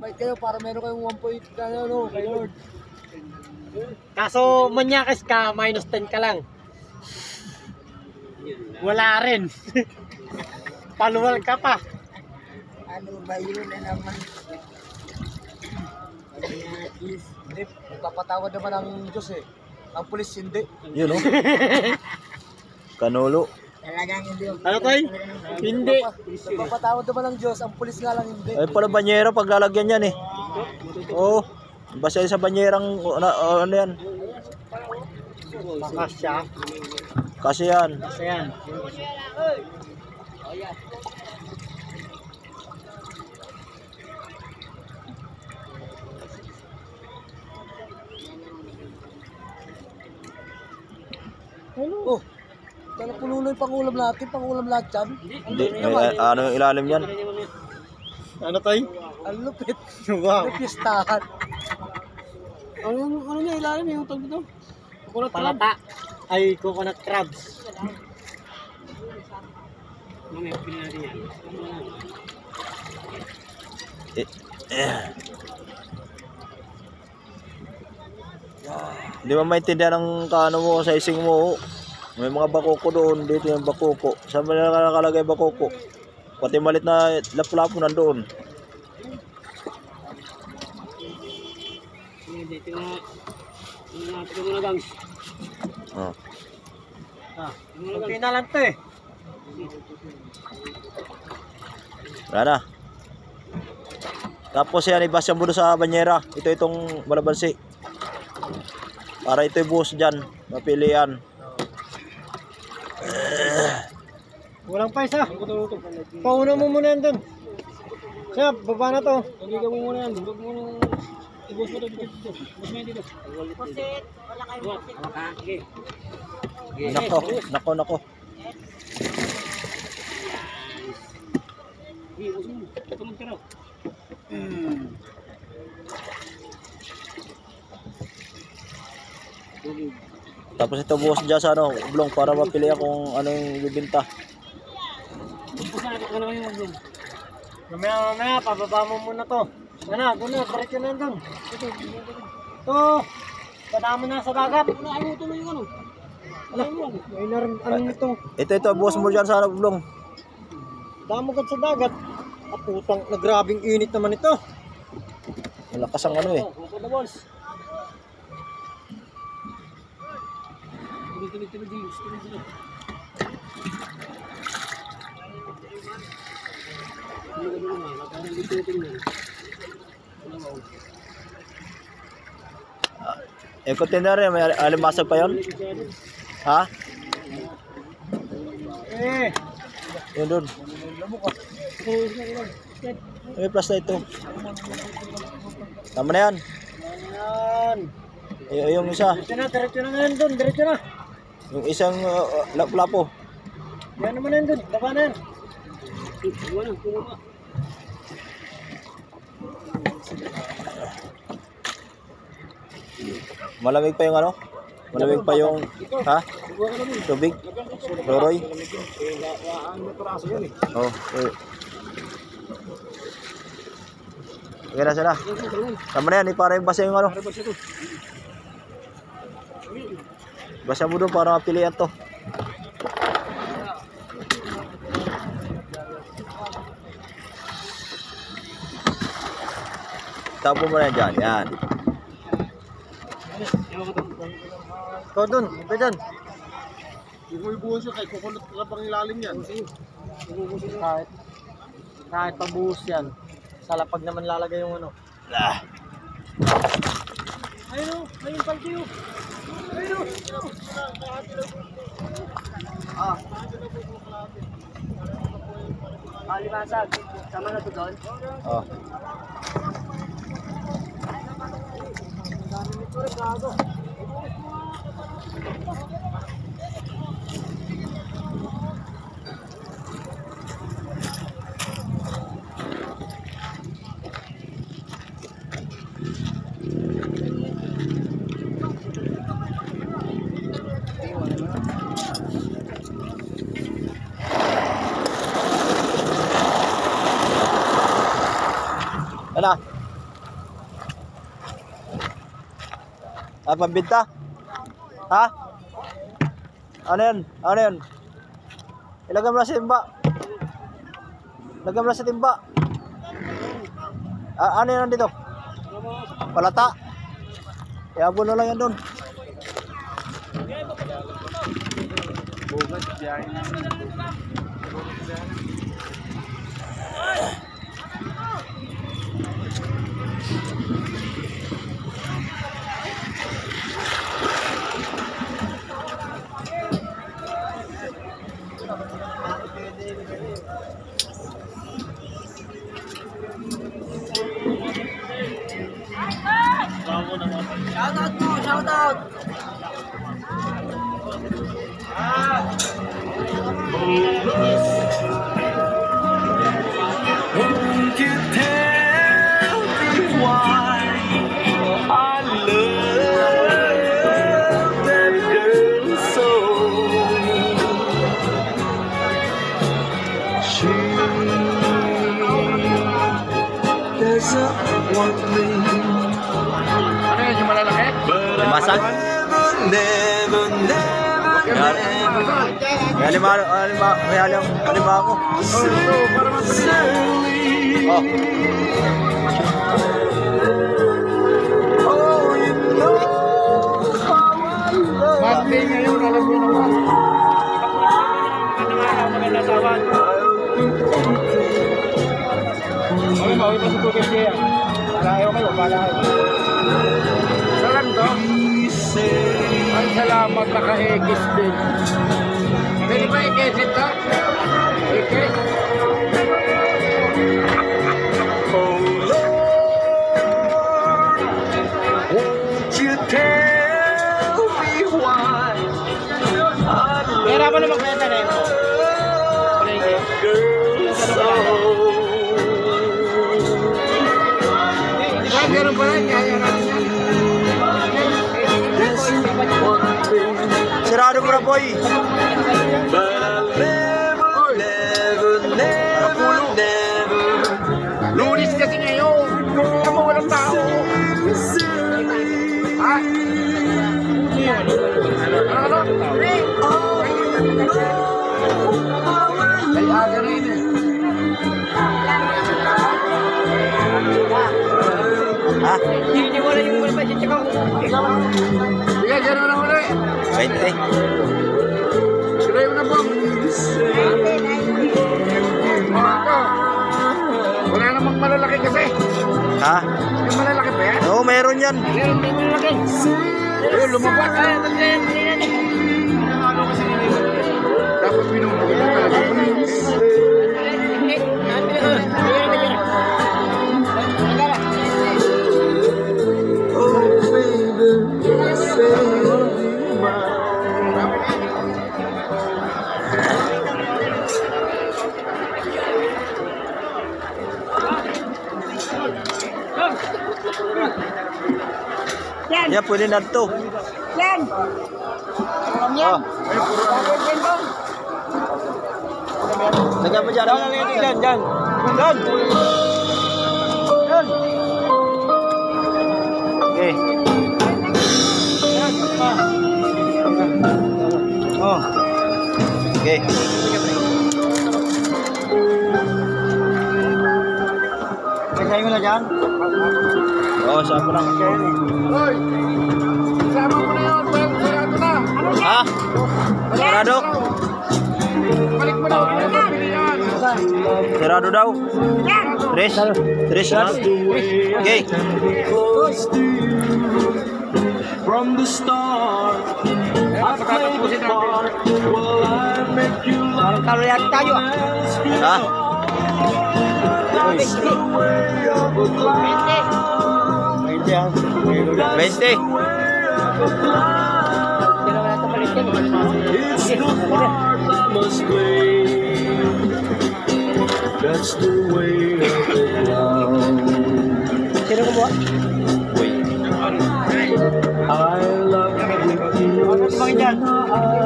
mag-invite kayo para meron kayong 1 point ano, kay Lord. Kaso manyakis ka, minus 10 ka lang. Wala rin. Paluwal ka pa. Ano ba yun na naman? Hindi, magpapatawad naman ang Diyos eh. Ang pulis hindi. Yun, no? Kanolo. Talagang hindi. Ano tayo? Hindi. Magpapatawad naman ang Diyos, ang pulis nga lang hindi. Ay pala banyera pag lalagyan yan eh. Oo. Basta sa banyerang ano yan. Makasya. Kasi yan. Kasi yan. Oh, kaya puno na yung pangulam natin, pangulam lahat dyan. Hindi. Ano yung ilalim yan? Ano tayo? Ang lupit. Wow. May pistahan. Ano niya ilalim yung tawag dito? Coconut palata. Ay, coconut crabs. Mamaya pinili yan. Hindi mo maintindihan ang kaano mo sa ising mo. May mga bakoko doon. Dito yung bakoko. Saan ba nakalagay bakoko? Pati malit na lapu-lapu nandoon. Dito na. Ito muna gangs. Oh. Kunti na lang to eh. Wala na. Tapos yan, ibasya mo doon sa banyera. Itong balabansi. Para ito ibuhos dyan. Mapilian. Walang pa isa. Pauna mo muna yan dun. Siya, baba na to. Hindi ka mo muna yan. Huwag mo nang ibos mo dito. Ibos mo yan dito. Pusit. Wala kayo pusit. Okay. Nako. Ibos mo. Ito magkaraw. Tapos ito buhos dyan sa ano, blong para mapilian kung ano yung bibinta. Mamaya, pababa mo muna to. Guna, diretso na doon. Ito, padama na sa dagat. Ayaw mo tuloy yung ano. May narin, anong ito? Ito, buhos mo dyan sa ano, blong. Damugat sa dagat. Putang, nagrabing init naman ito. Malakas ang ano eh. Container rin, may alimasag pa yun? Ha? Yun doon. May plus na ito. Tama na yan. Yung isa. Diretso na ngayon doon, diretso na. Yung isang lapu-lapo. Yan naman yan doon, baba na yan. Malamig pa yung ano? Malamig pa yung tubig? Loroy? Oh, okay na sila. Tama na yan, para yung basa yung ano. Basa mo doon para mapilian to. Tapo mo na yan dyan, yan. Ikaw doon, ito dyan. Hindi mo ibuhos yun, kahit kukulot ka pang ilalim yan. Kahit pabuhos yan. Sa lapag naman lalagay yung ano. Ayun o, ayun paltiyo. Ayun o. Limasag, sama na to doon. Oh. Ala. Ah, pambinta? Ha? Ano yan? Ano yan? Ilagay mo na sa timba. Ilagay mo na sa timba. Ano yan dito? Palata. Iabon na lang yan doon. Shoutout mo, shoutout. Won't you tell me why I love that girl so? She doesn't want me, Limasan? never, never, Yan. May halima ako. Oh. Oh, you know how I love you. ngayon, alam mo naman. Maganda tawan. Okay, bawi pa sa Bukit Siya. Malayo kayo, malayo. Saan to? Ay, salamat, naka-ekis din. Pwede ba ekisit to? Ekis? Oh Lord, won't you tell me why I Kaya ba na magbenta na ito? love girl so? Ay, meron pa rin, kaya natin yan. Sirado mo na, boy. But I'll never, never, never, never Lunis kasi ngayon. Kaya mo walang tao. Ha? Ano? Ay, aga rin eh. Ha? Hindi wala yung wala pa siya tsaka. Sige, gano'n na ulit. 20. Tuloy mo na po. Wala namang malalaki kasi. Ha? Yung malalaki pa yan? Oo, meron yan. Meron din malalaki. Ayun, lumabas. Ay, naglayan yan eh. Ano kasi nila? Dapat pinumugan na talaga. Oh baby, say you're mine. Yan, pwede na ito. Yan. Oh. Lagyan mo dyan. Dyan, dyan. Dyan. Dyan. Okay. Oh. Okay. Lagay mo na dyan. Oo, saan mo lang. Hoy! Sama mo na yun. Sarado na. Ha? Sirado? Balik mo na. Sirado daw. Tres? Tres na? Okay. From the start, I played the part. Will I make you love Karoyan tayo. Ha? That's the way of a cloud. 20. It's the part I must play. That's the way of the cloud. Sino kumuha? I love you.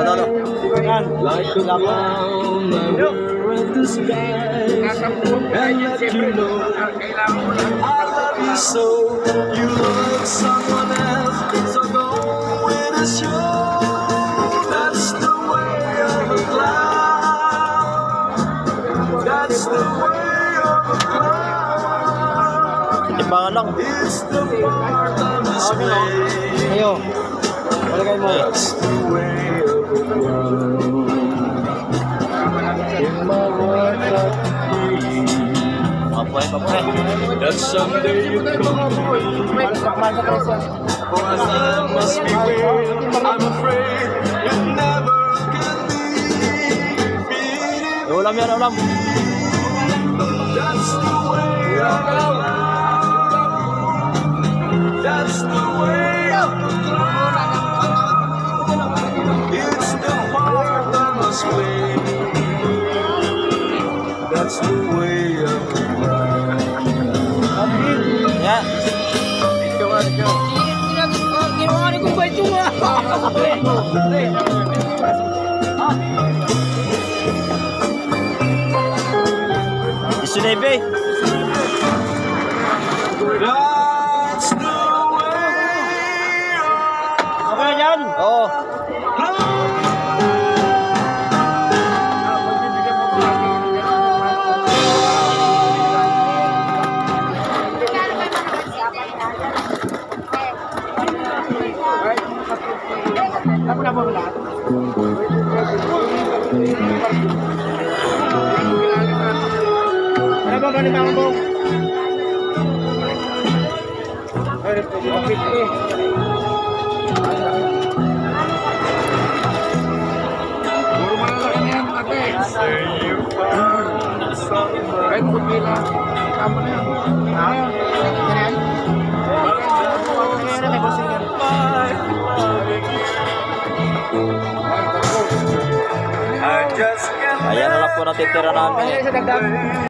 Ano? Like a clown, I wear at the sky, and let you know I love you so. You love someone else, so go timbangan lang. It's the part of this way. Ayo. Palagay mo. It's the way of the world. In my heart I believe Papuhay. that someday you come to me. Cause I must be real. I'm afraid it never can be. Ulam yan, ulam. That's the way of life. That's the way of life. It's the part that must win. That's the way of life. Yan. Isunebe. That's the way of Okay na dyan. Oo. Ano ba ganun ang bong? Ay, bakit eh? say you found somebody. I just can't Ayan na lang po natitira namin.